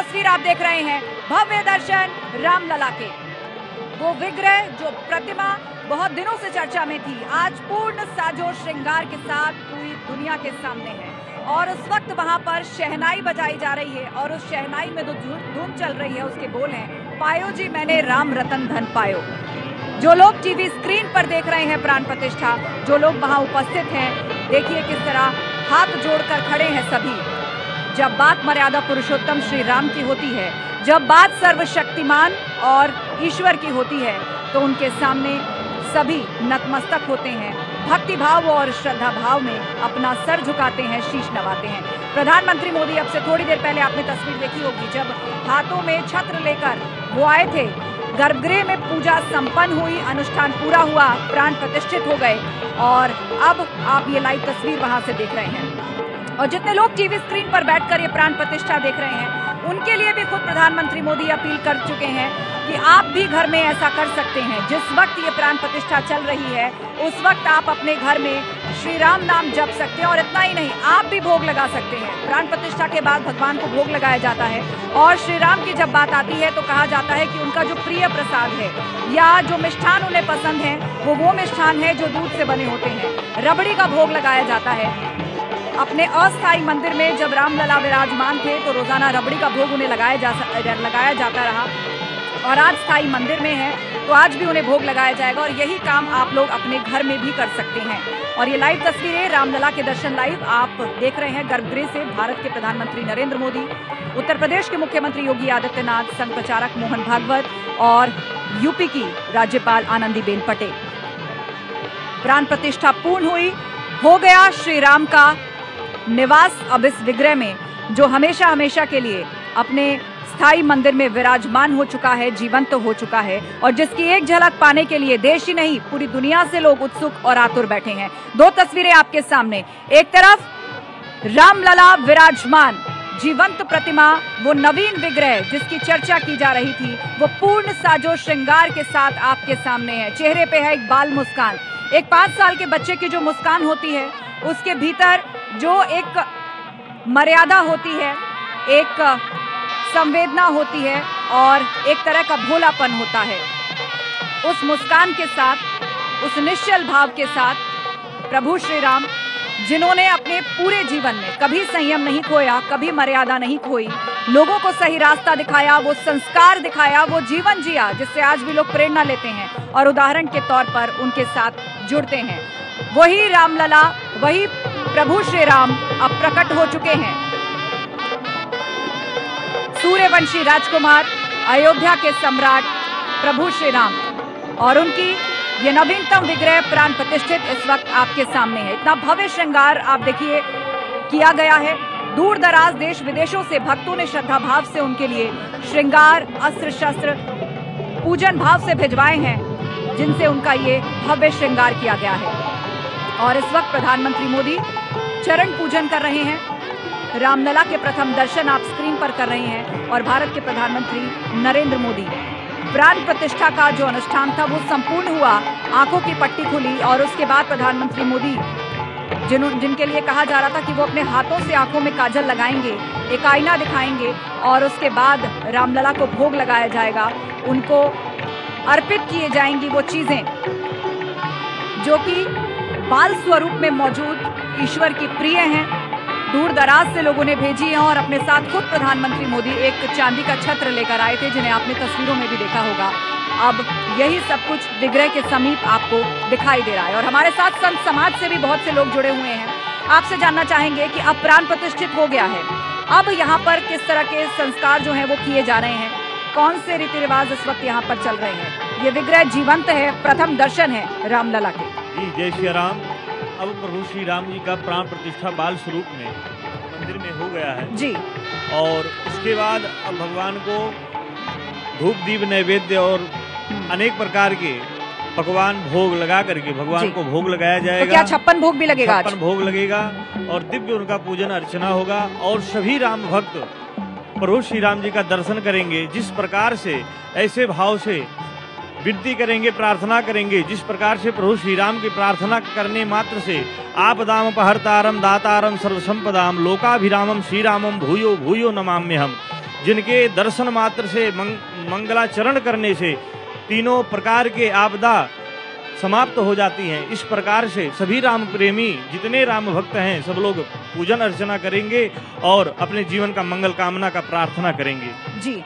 तस्वीर आप देख रहे हैं भव्य दर्शन रामलला के। वो विग्रह, जो प्रतिमा बहुत दिनों से चर्चा में थी, आज पूर्ण साजो श्रृंगार के साथ पूरी दुनिया के सामने है। और उस वक्त वहां पर शहनाई बजाई जा रही है और उस शहनाई में जो धुन चल रही है उसके बोल हैं, पायो जी मैंने राम रतन धन पायो। जो लोग टीवी स्क्रीन पर देख रहे हैं प्राण प्रतिष्ठा, जो लोग वहां उपस्थित हैं, देखिए किस तरह हाथ जोड़कर खड़े हैं सभी। जब बात मर्यादा पुरुषोत्तम श्री राम की होती है, जब बात सर्वशक्तिमान और ईश्वर की होती है, तो उनके सामने सभी नतमस्तक होते हैं, भक्ति भाव और श्रद्धा भाव में अपना सर झुकाते हैं, शीश नवाते हैं। प्रधानमंत्री मोदी अब से थोड़ी देर पहले आपने तस्वीर देखी होगी, जब हाथों में छत्र लेकर वो आए थे, गर्भगृह में पूजा संपन्न हुई, अनुष्ठान पूरा हुआ, प्राण प्रतिष्ठित हो गए। और अब आप ये लाइव तस्वीर वहां से देख रहे हैं। और जितने लोग टीवी स्क्रीन पर बैठकर ये प्राण प्रतिष्ठा देख रहे हैं, उनके लिए भी खुद प्रधानमंत्री मोदी अपील कर चुके हैं कि आप भी घर में ऐसा कर सकते हैं। जिस वक्त ये प्राण प्रतिष्ठा चल रही है, उस वक्त आप अपने घर में श्री राम नाम जप सकते हैं। और इतना ही नहीं, आप भी भोग लगा सकते हैं। प्राण प्रतिष्ठा के बाद भगवान को भोग लगाया जाता है और श्री राम की जब बात आती है तो कहा जाता है कि उनका जो प्रिय प्रसाद है या जो मिष्ठान उन्हें पसंद है, वो मिष्ठान है जो दूध से बने होते हैं। रबड़ी का भोग लगाया जाता है। अपने अस्थायी मंदिर में जब रामलला विराजमान थे तो रोजाना रबड़ी का भोग उन्हें लगाया जाता रहा, और आज स्थायी मंदिर में है तो आज भी उन्हें भोग लगाया जाएगा। और यही काम आप लोग अपने घर में भी कर सकते हैं। और ये लाइव तस्वीरें रामलला के दर्शन लाइव आप देख रहे हैं गर्भगृह से। भारत के प्रधानमंत्री नरेंद्र मोदी, उत्तर प्रदेश के मुख्यमंत्री योगी आदित्यनाथ, संघ प्रचारक मोहन भागवत और यूपी की राज्यपाल आनंदीबेन पटेल। प्राण प्रतिष्ठा पूर्ण हुई, हो गया श्री राम का निवास अब इस विग्रह में, जो हमेशा हमेशा के लिए अपने स्थायी मंदिर में विराजमान हो चुका है, जीवंत हो चुका है, और जिसकी एक झलक पाने के लिए देश ही नहीं पूरी दुनिया से लोग उत्सुक और आतुर बैठे हैं। दो तस्वीरें आपके सामने, एक तरफ रामलला विराजमान जीवंत प्रतिमा, वो नवीन विग्रह जिसकी चर्चा की जा रही थी, वो पूर्ण साजो श्रृंगार के साथ आपके सामने है। चेहरे पे है एक बाल मुस्कान, एक 5 साल के बच्चे की जो मुस्कान होती है, उसके भीतर जो एक मर्यादा होती है, एक संवेदना होती है और एक तरह का भोलापन होता है। उस मुस्कान के साथ, उस निश्चल भाव के साथ प्रभु श्री राम, जिन्होंने अपने पूरे जीवन में कभी संयम नहीं खोया, कभी मर्यादा नहीं खोई, लोगों को सही रास्ता दिखाया, वो संस्कार दिखाया, वो जीवन जिया जिससे आज भी लोग प्रेरणा लेते हैं और उदाहरण के तौर पर उनके साथ जुड़ते हैं। वही रामलला, वही प्रभु श्री राम अब प्रकट हो चुके हैं। सूर्यवंशी राजकुमार, अयोध्या के सम्राट प्रभु श्री राम, और उनकी ये नवीनतम विग्रह प्राण प्रतिष्ठित इस वक्त आपके सामने है। इतना भव्य श्रृंगार आप देखिए किया गया है। दूर दराज देश विदेशों से भक्तों ने श्रद्धा भाव से उनके लिए श्रृंगार, अस्त्र शस्त्र, पूजन भाव से भिजवाए हैं, जिनसे उनका ये भव्य श्रृंगार किया गया है। और इस वक्त प्रधानमंत्री मोदी चरण पूजन कर रहे हैं। रामलला के प्रथम दर्शन आप स्क्रीन पर कर रहे हैं। और भारत के प्रधानमंत्री नरेंद्र मोदी, प्राण प्रतिष्ठा का जो अनुष्ठान था वो संपूर्ण हुआ, आंखों की पट्टी खुली और उसके बाद प्रधानमंत्री मोदी, जिनके लिए कहा जा रहा था कि वो अपने हाथों से आंखों में काजल लगाएंगे, एक आईना दिखाएंगे और उसके बाद रामलला को भोग लगाया जाएगा, उनको अर्पित किए जाएंगी वो चीजें जो कि बाल स्वरूप में मौजूद ईश्वर की प्रिय हैं। दूर दराज से लोगों ने भेजी हैं और अपने साथ खुद प्रधानमंत्री मोदी एक चांदी का छत्र लेकर आए थे, जिन्हें आपने तस्वीरों में भी देखा होगा। अब यही सब कुछ विग्रह के समीप आपको दिखाई दे रहा है। और हमारे साथ संत समाज से भी बहुत से लोग जुड़े हुए हैं। आपसे जानना चाहेंगे कि अब प्राण प्रतिष्ठित हो गया है, अब यहाँ पर किस तरह के संस्कार जो हैं वो किए जा रहे हैं, कौन से रीति रिवाज इस वक्त यहाँ पर चल रहे हैं। ये विग्रह जीवंत है, प्रथम दर्शन है रामलला के। जय श्री राम। अब प्रभु श्री राम जी का प्राण प्रतिष्ठा बाल स्वरूप में मंदिर में हो गया है जी। और इसके बाद अब भगवान को धूप दीप नैवेद्य और अनेक प्रकार के पकवान भोग लगा करके भगवान को भोग लगाया जाएगा। तो क्या 56 भोग भी लगेगा? 56 भोग लगेगा और दिव्य उनका पूजन अर्चना होगा और सभी राम भक्त प्रभु श्री राम जी का दर्शन करेंगे। जिस प्रकार से ऐसे भाव से विनती करेंगे, प्रार्थना करेंगे, जिस प्रकार से प्रभु श्री राम की प्रार्थना करने मात्र से आपदाम अपहर्तारम दातारम सर्वसंपदाम लोकाभिरामम श्री रामम भूयो भूयो नमाम्यहम, जिनके दर्शन मात्र से मंगलाचरण करने से तीनों प्रकार के आपदा समाप्त हो जाती हैं। इस प्रकार से सभी राम प्रेमी जितने राम भक्त हैं सब लोग पूजन अर्चना करेंगे और अपने जीवन का मंगल कामना का प्रार्थना करेंगे। जी।